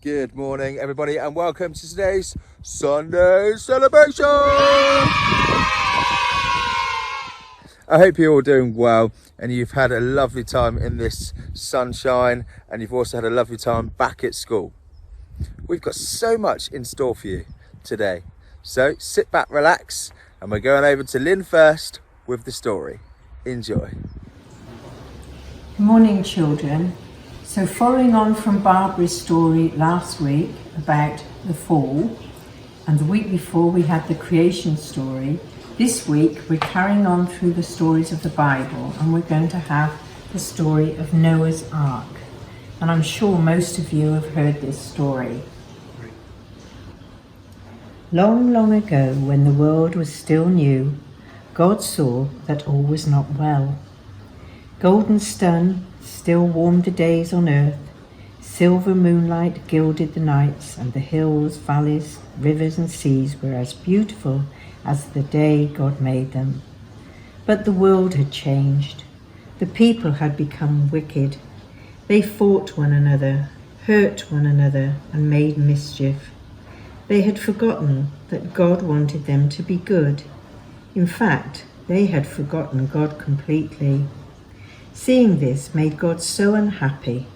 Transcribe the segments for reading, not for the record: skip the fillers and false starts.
Good morning, everybody, and welcome to today's Sunday celebration. I hope you're all doing well and you've had a lovely time in this sunshine, and you've also had a lovely time back at school. We've got so much in store for you today, so sit back, relax, and we're going over to Lynn first with the story. Enjoy. Good morning, children. So following on from Barbara's story last week about the fall, and the week before we had the creation story, this week we're carrying on through the stories of the Bible, and we're going to have the story of Noah's Ark. And I'm sure most of you have heard this story. Long, long ago, when the world was still new, God saw that all was not well. Golden sun still warmed the days on earth, silver moonlight gilded the nights, and the hills, valleys, rivers and seas were as beautiful as the day God made them. But the world had changed. The people had become wicked. They fought one another, hurt one another, and made mischief. They had forgotten that God wanted them to be good. In fact, they had forgotten God completely. Seeing this made God so unhappy.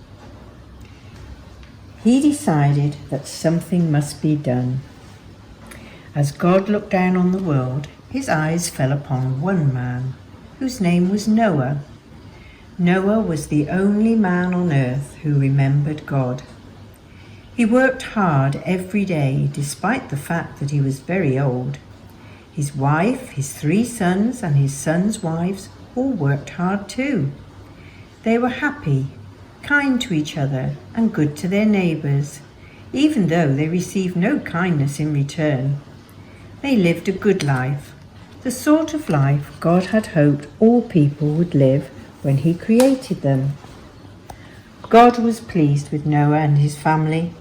He decided that something must be done. As God looked down on the world, his eyes fell upon one man, whose name was Noah. Noah was the only man on earth who remembered God. He worked hard every day, despite the fact that he was very old. His wife, his 3 sons, and his sons' wives all worked hard too. They were happy, kind to each other, and good to their neighbours, even though they received no kindness in return. They lived a good life, the sort of life God had hoped all people would live when he created them. God was pleased with Noah and his family.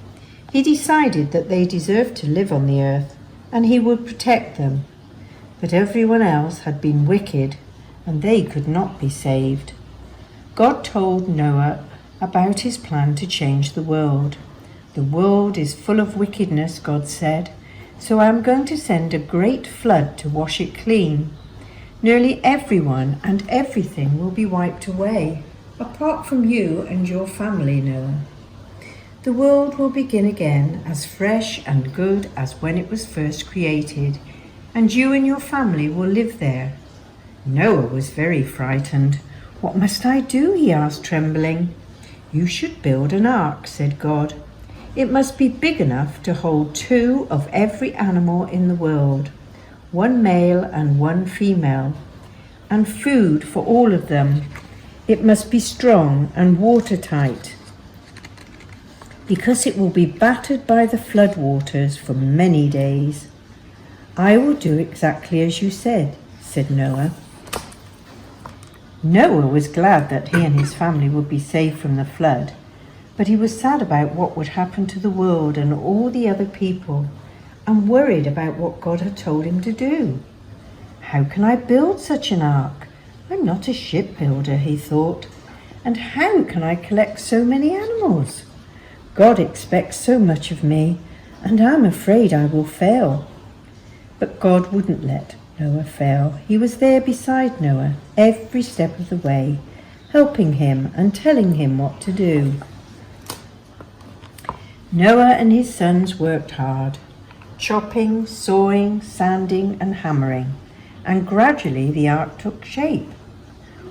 He decided that they deserved to live on the earth, and he would protect them. But everyone else had been wicked, and they could not be saved. God told Noah about his plan to change the world. The world is full of wickedness, God said, so I am going to send a great flood to wash it clean. Nearly everyone and everything will be wiped away, apart from you and your family, Noah. The world will begin again as fresh and good as when it was first created, and you and your family will live there. Noah was very frightened. What must I do? He asked, trembling. You should build an ark, said God. It must be big enough to hold 2 of every animal in the world, 1 male and 1 female, and food for all of them. It must be strong and watertight, because it will be battered by the flood waters for many days. I will do exactly as you said Noah. Noah was glad that he and his family would be saved from the flood, but he was sad about what would happen to the world and all the other people, and worried about what God had told him to do. How can I build such an ark? I'm not a shipbuilder, he thought, and how can I collect so many animals? God expects so much of me, and I'm afraid I will fail. But God wouldn't let Noah fail. He was there beside Noah every step of the way, helping him and telling him what to do. Noah and his sons worked hard, chopping, sawing, sanding and hammering, and gradually the ark took shape.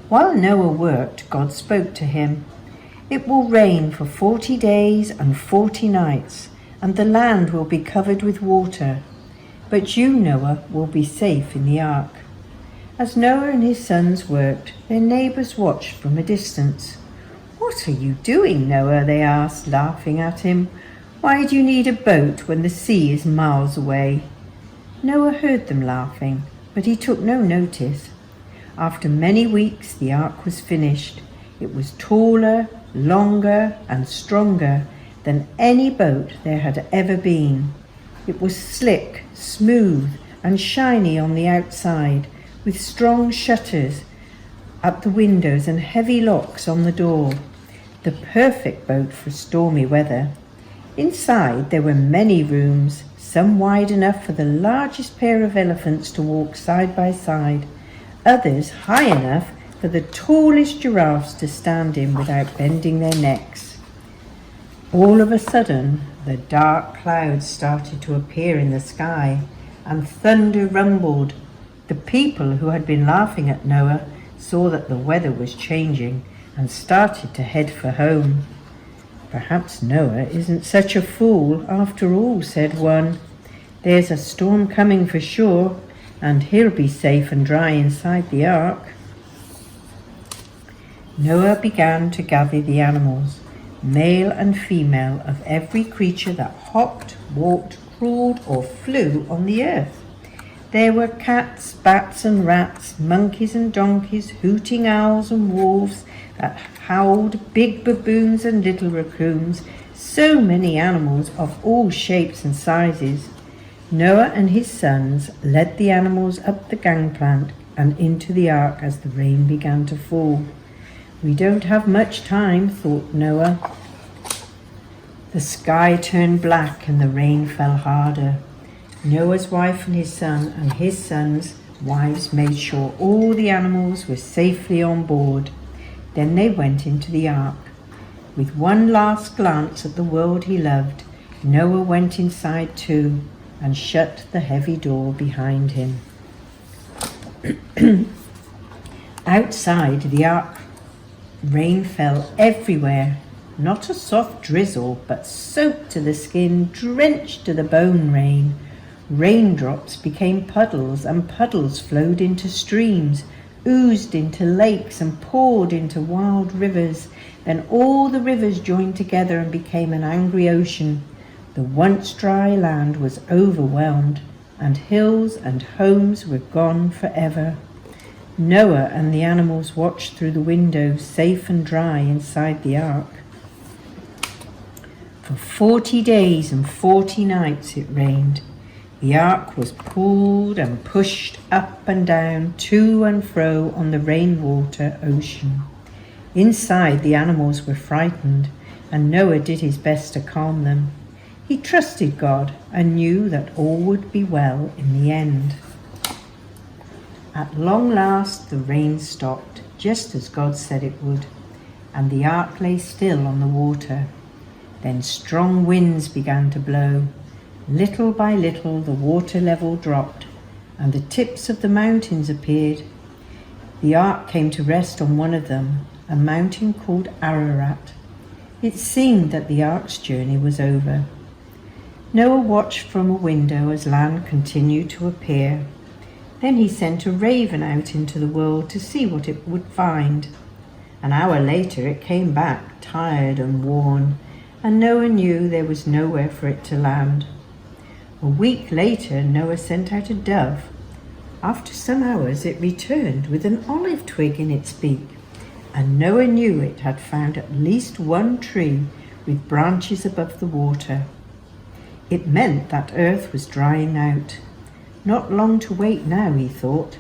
While Noah worked, God spoke to him. It will rain for 40 days and 40 nights, and the land will be covered with water. But you, Noah, will be safe in the ark. As Noah and his sons worked, their neighbours watched from a distance. What are you doing, Noah? They asked, laughing at him. Why do you need a boat when the sea is miles away? Noah heard them laughing, but he took no notice. After many weeks, the ark was finished. It was taller, longer, and stronger than any boat there had ever been. It was slick, smooth, and shiny on the outside, with strong shutters at the windows and heavy locks on the door. The perfect boat for stormy weather. Inside there were many rooms, some wide enough for the largest pair of elephants to walk side by side, others high enough for the tallest giraffes to stand in without bending their necks. All of a sudden, the dark clouds started to appear in the sky, and thunder rumbled. The people who had been laughing at Noah saw that the weather was changing and started to head for home. "Perhaps Noah isn't such a fool after all," said one. "There's a storm coming for sure, and he'll be safe and dry inside the ark." Noah began to gather the animals, male and female, of every creature that hopped, walked, crawled, or flew on the earth. There were cats, bats and rats, monkeys and donkeys, hooting owls and wolves that howled, big baboons and little raccoons, so many animals of all shapes and sizes. Noah and his sons led the animals up the gangplank and into the ark as the rain began to fall. "We don't have much time," thought Noah. The sky turned black and the rain fell harder. Noah's wife and his son and his sons' wives made sure all the animals were safely on board. Then they went into the ark. With one last glance at the world he loved, Noah went inside too and shut the heavy door behind him. Outside the ark, rain fell everywhere. Not a soft drizzle, but soaked to the skin, drenched to the bone rain. Raindrops became puddles, and puddles flowed into streams, oozed into lakes, and poured into wild rivers. Then all the rivers joined together and became an angry ocean. The once dry land was overwhelmed, and hills and homes were gone forever. Noah and the animals watched through the window, safe and dry inside the ark. For 40 days and 40 nights it rained. The ark was pulled and pushed up and down, to and fro on the rainwater ocean. Inside, the animals were frightened, and Noah did his best to calm them. He trusted God and knew that all would be well in the end. At long last, the rain stopped, just as God said it would, and the ark lay still on the water. Then strong winds began to blow. Little by little, the water level dropped, and the tips of the mountains appeared. The ark came to rest on one of them, a mountain called Ararat. It seemed that the ark's journey was over. Noah watched from a window as land continued to appear. Then he sent a raven out into the world to see what it would find. An hour later it came back, tired and worn, and Noah knew there was nowhere for it to land. A week later, Noah sent out a dove. After some hours, it returned with an olive twig in its beak, and Noah knew it had found at least one tree with branches above the water. It meant that earth was drying out. Not long to wait now, he thought.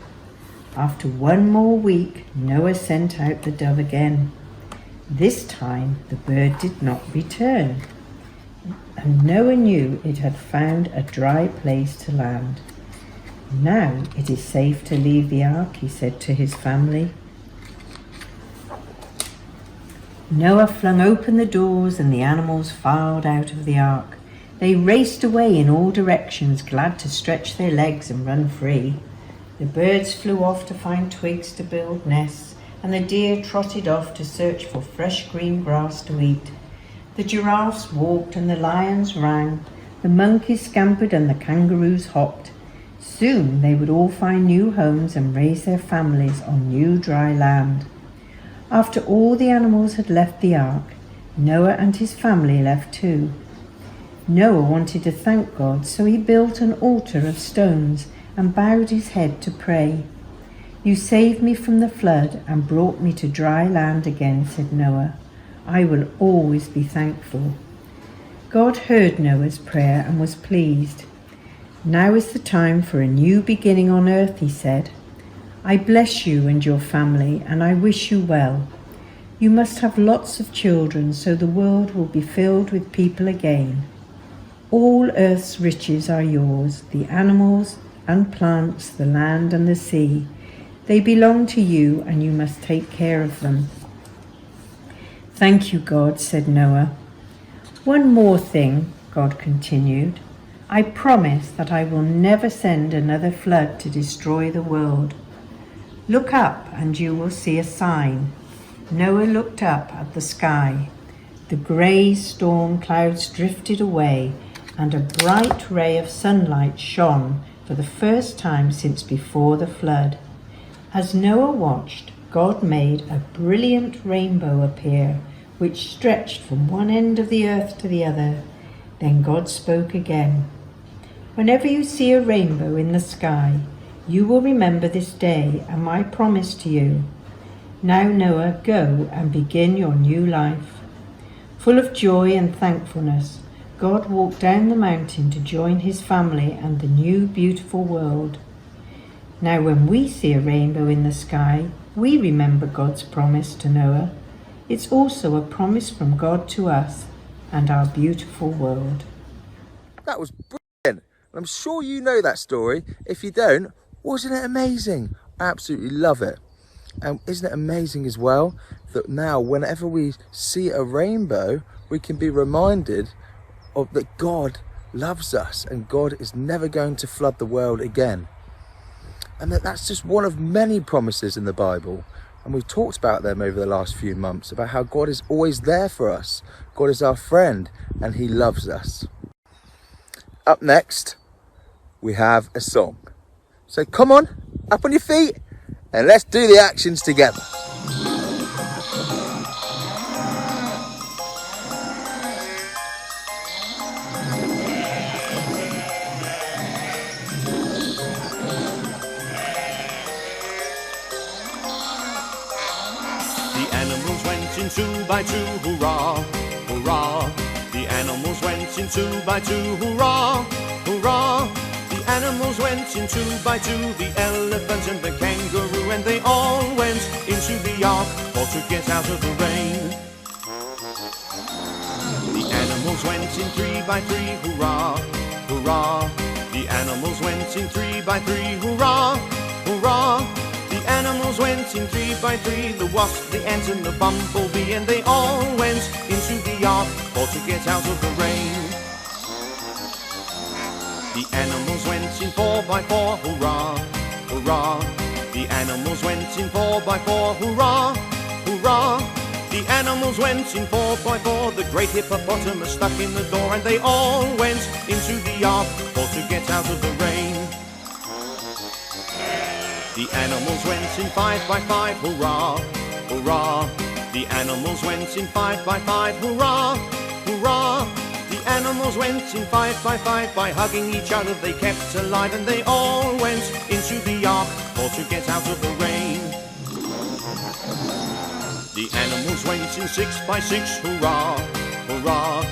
After one more week, Noah sent out the dove again. This time, the bird did not return, and Noah knew it had found a dry place to land. "Now it is safe to leave the ark," he said to his family. Noah flung open the doors and the animals filed out of the ark. They raced away in all directions, glad to stretch their legs and run free. The birds flew off to find twigs to build nests, and the deer trotted off to search for fresh green grass to eat. The giraffes walked and the lions ran, the monkeys scampered and the kangaroos hopped. Soon they would all find new homes and raise their families on new dry land. After all the animals had left the ark, Noah and his family left too. Noah wanted to thank God, so he built an altar of stones and bowed his head to pray. "You saved me from the flood and brought me to dry land again," said Noah. "I will always be thankful." God heard Noah's prayer and was pleased. "Now is the time for a new beginning on earth," he said. "I bless you and your family, and I wish you well. You must have lots of children so the world will be filled with people again. All earth's riches are yours, the animals and plants, the land and the sea. They belong to you, and you must take care of them. Thank you, God, said Noah. One more thing, God continued. I promise that I will never send another flood to destroy the world. Look up and you will see a sign. Noah looked up at the sky. The grey storm clouds drifted away, and a bright ray of sunlight shone for the first time since before the flood. As Noah watched, God made a brilliant rainbow appear, which stretched from one end of the earth to the other. Then God spoke again. Whenever you see a rainbow in the sky, you will remember this day and my promise to you. Now, Noah, go and begin your new life. Full of joy and thankfulness, God walked down the mountain to join his family and the new beautiful world. Now, when we see a rainbow in the sky, we remember God's promise to Noah. It's also a promise from God to us and our beautiful world. That was brilliant. I'm sure you know that story. If you don't, wasn't it amazing? I absolutely love it. And isn't it amazing as well that now whenever we see a rainbow, we can be reminded of that God loves us and God is never going to flood the world again. And that's just one of many promises in the Bible. And we've talked about them over the last few months, about how God is always there for us. God is our friend and he loves us. Up next, we have a song. So come on, up on your feet, and let's do the actions together. The animals went in 2 by 2, hurrah, hurrah. The animals went in 2 by 2, hurrah, hurrah. The animals went in 2 by 2, the elephant and the kangaroo, and they all went into the ark for to get out of the rain. The animals went in 3 by 3, hurrah, hurrah. The animals went in 3 by 3, hurrah, hurrah. The animals went in 3 by 3, the wasp, the ant and the bumblebee, and they all went into the ark for to get out of the rain. The animals went in 4 by 4, hurrah, hurrah. The animals went in 4 by 4, hurrah, hurrah. The animals went in 4 by 4, the great hippopotamus stuck in the door, and they all went into the ark for to get out of the rain. The animals went in 5 by 5, hurrah, hurrah. The animals went in 5 by 5, hurrah, hurrah. The animals went in 5 by hugging each other they kept alive, and they all went into the ark for to get out of the rain. The animals went in 6 by 6, hurrah, hurrah.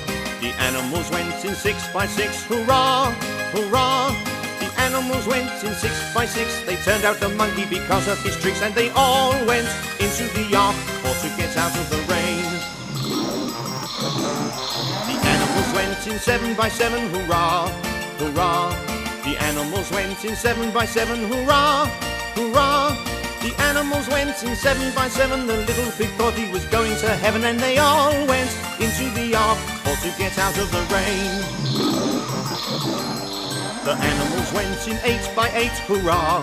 The animals went in 6 by 6, hurrah, hurrah. The animals went in 6 by 6, they turned out the monkey because of his tricks, and they all went into the ark for to get out of the rain. The animals went in 7 by 7, hurrah, hurrah. The animals went in 7 by 7, hurrah, hurrah. The animals went in 7 by 7, the little pig thought he was going to heaven, and they all went into the ark for to get out of the rain. The animals went in 8 by 8, hurrah,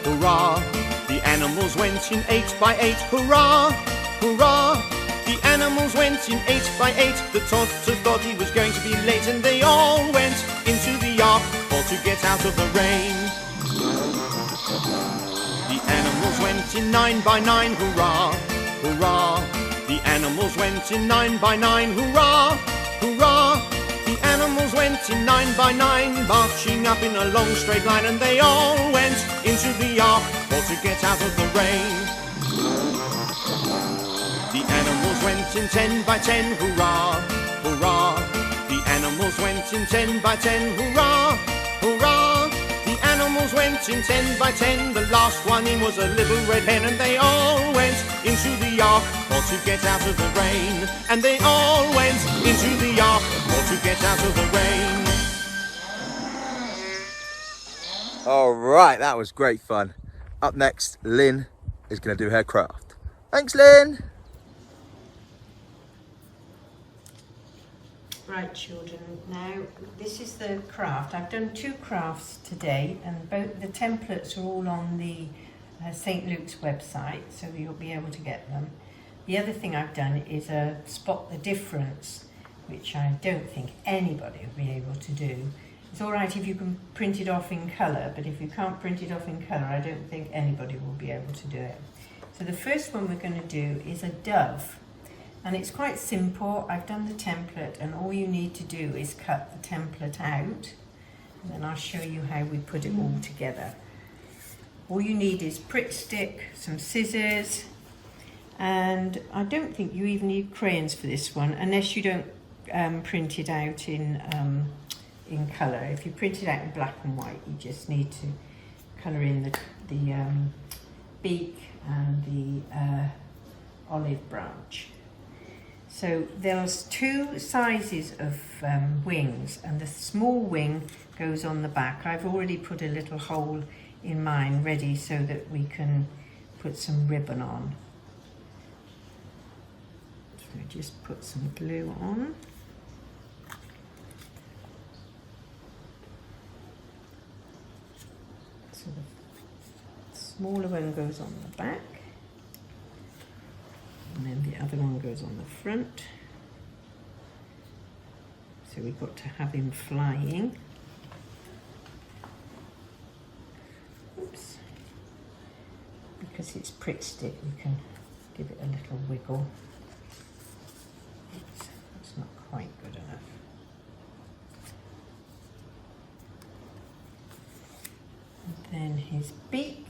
hurrah. The animals went in 8 by 8, hurrah, hurrah. The animals went in 8 by 8, the tortoise thought he was going to be late, and they all went into the ark for to get out of the rain. The animals went in 9 by 9, hurrah, hurrah. The animals went in 9 by 9, hurrah, hurrah. The animals went in 9 by 9, marching up in a long straight line, and they all went into the ark for to get out of the rain. The animals went in 10 by 10, hurrah, hurrah. The animals went in 10 by 10, hurrah, hurrah. The animals went in 10 by 10, the last one in was a little red hen, and they all went into the ark for to get out of the rain. And they all went into the ark for to get out of the rain. All right, that was great fun. Up next, Lynn is going to do her craft. Thanks, Lynn. Right, children, now this is the craft. I've done 2 crafts today, and both the templates are all on the St. Luke's website, so you'll be able to get them. The other thing I've done is spot the difference, which I don't think anybody will be able to do. It's all right if you can print it off in colour, but if you can't print it off in colour, I don't think anybody will be able to do it. So the first one we're going to do is a dove. And it's quite simple. I've done the template, and all you need to do is cut the template out, and then I'll show you how we put it all together. All you need is Pritt Stick, some scissors, and I don't think you even need crayons for this one, unless you don't print it out in colour. If you print it out in black and white, you just need to colour in the beak and the olive branch. So there's 2 sizes of wings, and the small wing goes on the back. I've already put a little hole in mine ready so that we can put some ribbon on. So just put some glue on. So the smaller one goes on the back, and then the other one goes on the front. So we've got to have him flying. Oops. Because it's Pritt Stick, we can give it a little wiggle. Oops, that's not quite good enough. And then his beak.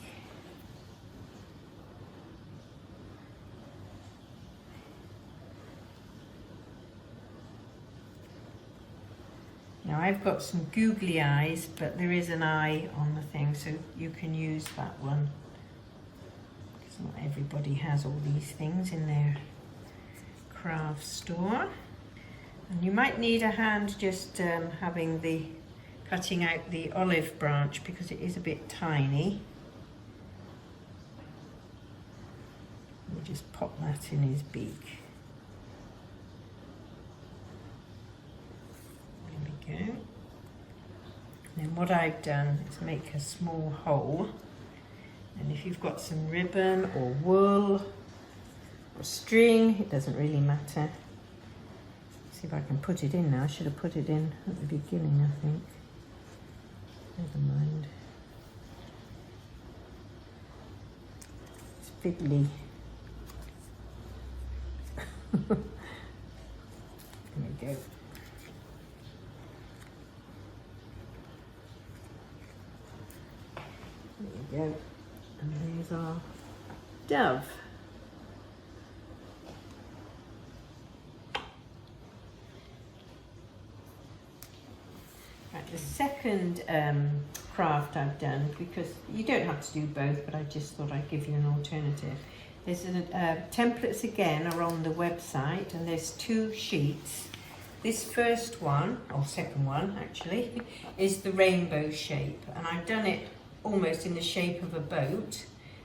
Now I've got some googly eyes, but there is an eye on the thing, so you can use that one. Because not everybody has all these things in their craft store. And you might need a hand just cutting out the olive branch, because it is a bit tiny. We'll just pop that in his beak. Go. And then what I've done is make a small hole, and if you've got some ribbon or wool or string, it doesn't really matter. See if I can put it in now. I should have put it in at the beginning, I think. Never mind. It's fiddly. There we go. There we go, and there's our dove. Right, the second craft I've done, because you don't have to do both, but I just thought I'd give you an alternative. There's templates again are on the website, and there's 2 sheets. This first one, or second one actually, is the rainbow shape, and I've done it almost in the shape of a boat,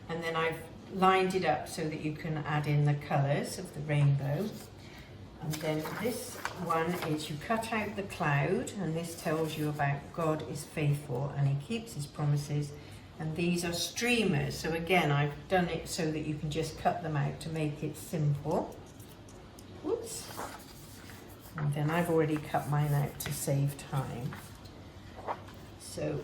and then I've lined it up so that you can add in the colours of the rainbow. And then this one is you cut out the cloud, and this tells you about God is faithful and he keeps his promises. And these are streamers, so again I've done it so that you can just cut them out to make it simple. Whoops. And then I've already cut mine out to save time. So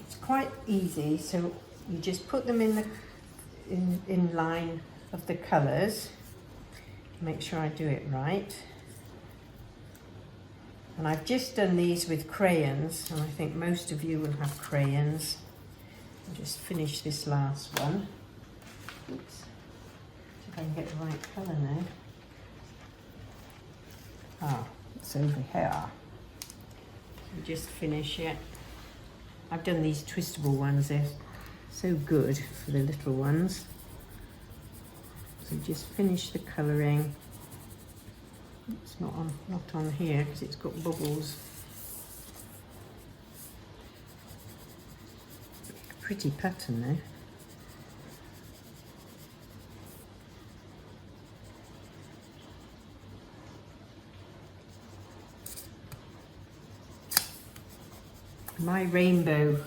it's quite easy, so you just put them in line of the colours. Make sure I do it right. And I've just done these with crayons, and I think most of you will have crayons. I'll just finish this last one. Oops. See if I can get the right colour now. Ah, it's over here. So just finish it. I've done these twistable ones, they're so good for the little ones. So just finish the colouring. It's not on here because it's got bubbles. pretty pattern there. My rainbow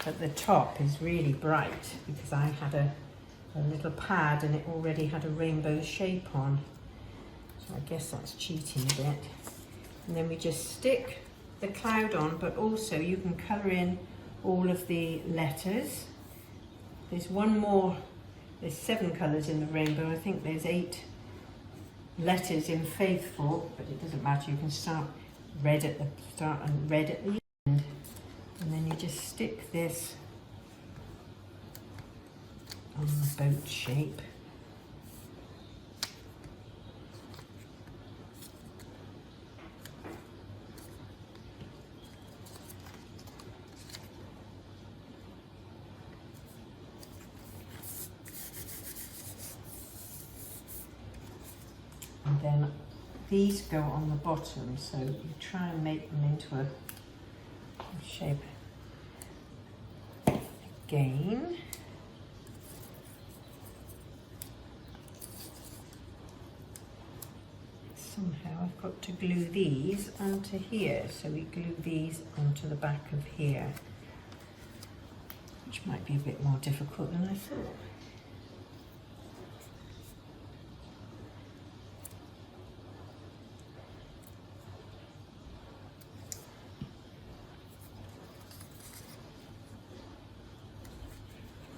at the top is really bright because I had a little pad and it already had a rainbow shape on. So I guess that's cheating a bit. And then we just stick the cloud on, but also you can colour in all of the letters. There's one more, there's 7 colours in the rainbow. I think there's 8 letters in Faithful, but it doesn't matter. You can start red at the start and red at the end. And then you just stick this on the boat shape. And then these go on the bottom, so you try and make them into a shape again. Somehow I've got to glue these onto here, so we glue these onto the back of here, which might be a bit more difficult than I thought.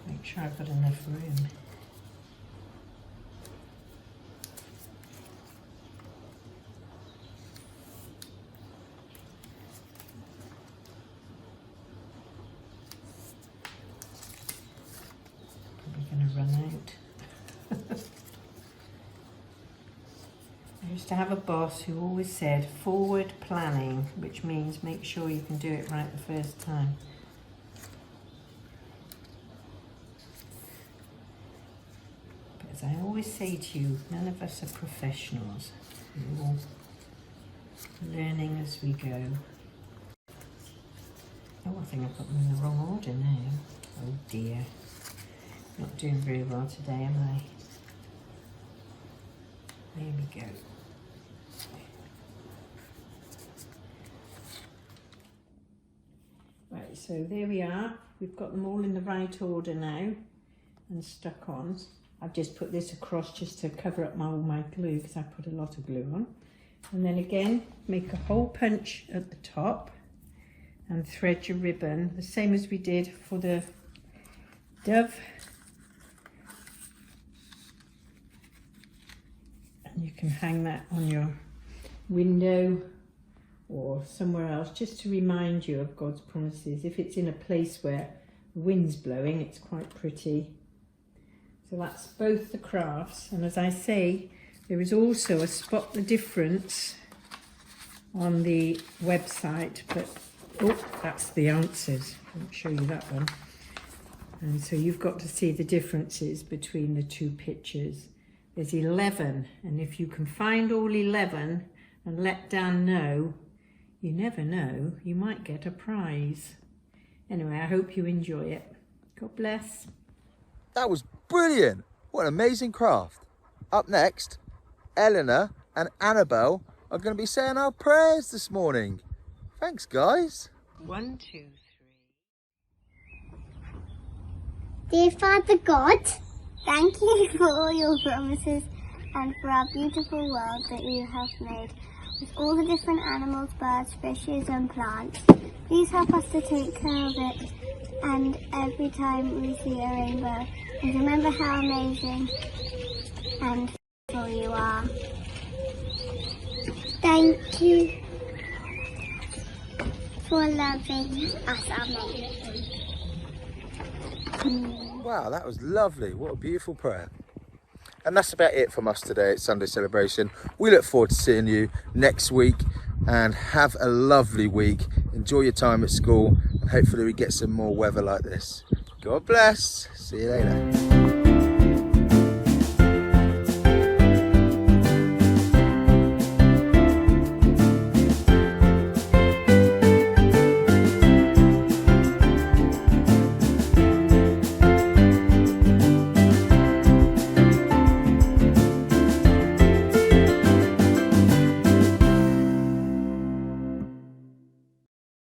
Make sure I've got enough room. Run out. I used to have a boss who always said forward planning, which means make sure you can do it right the first time. But as I always say to you, none of us are professionals. We're all learning as we go. Oh, I think I've got them in the wrong order now. Oh dear. Not doing very well today, am I? There we go. Right, so there we are. We've got them all in the right order now and stuck on. I've just put this across just to cover up all my glue because I put a lot of glue on. And then again, make a hole punch at the top and thread your ribbon, the same as we did for the dove. You can hang that on your window or somewhere else just to remind you of God's promises. If it's in a place where the wind's blowing, it's quite pretty. So that's both the crafts. And as I say, there is also a Spot the Difference on the website, but oh, that's the answers. I won't show you that one. And so you've got to see the differences between the 2 pictures. There's 11, and if you can find all 11 and let Dan know, you never know, you might get a prize. Anyway, I hope you enjoy it. God bless. That was brilliant. What an amazing craft. Up next, Eleanor and Annabelle are going to be saying our prayers this morning. Thanks, guys. 1, 2, 3. Dear Father God, thank you for all your promises and for our beautiful world that you have made, with all the different animals, birds, fishes and plants. Please help us to take care of it, and every time we see a rainbow, and remember how amazing and beautiful you are. Thank you for loving us, amen. Wow, that was lovely. What a beautiful prayer. And that's about it from us today at Sunday Celebration. We look forward to seeing you next week, and have a lovely week. Enjoy your time at school, and hopefully we get some more weather like this. God bless. See you later.